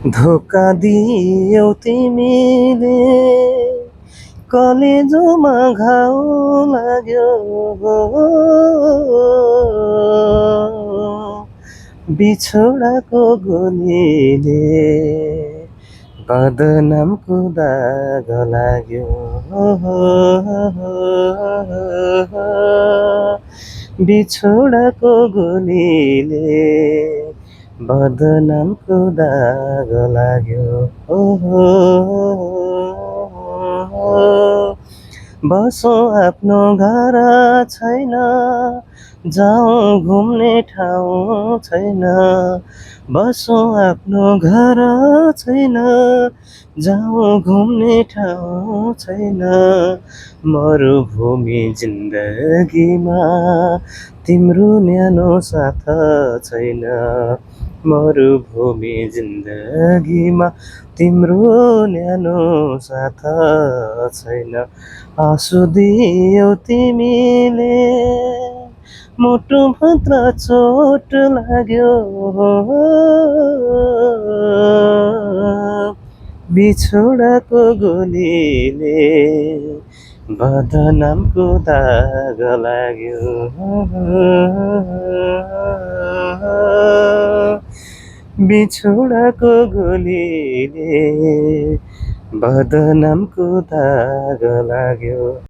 धोका दियौ तिमीले, कलेजोमा घाउ लाग्यो। बिछोडाको गोलीले बदनामको दाग लाग्यो। बिछोडाको गोलीले बदनामको दाग लाग्यो। बसौँ आफ्नो घर छैन, जाउँ घुम्ने ठाउँ छैन। बसौँ आफ्नो घर छैन, जाउँ घुम्ने ठाउँ छैन। मरुभूमि जिन्दगीमा तिम्रो न्यानो साथ छैन। मरुभूमि जिन्दगीमा तिम्रो न्यानो साथ छैन। आँसु दियौ तिमीले, मुटुभित्र चोट लाग्यो। बिछोडाको गोलीले बदनामको दाग लाग्यो। बिछोडाको गोलीले बदनामको दाग लाग्यो।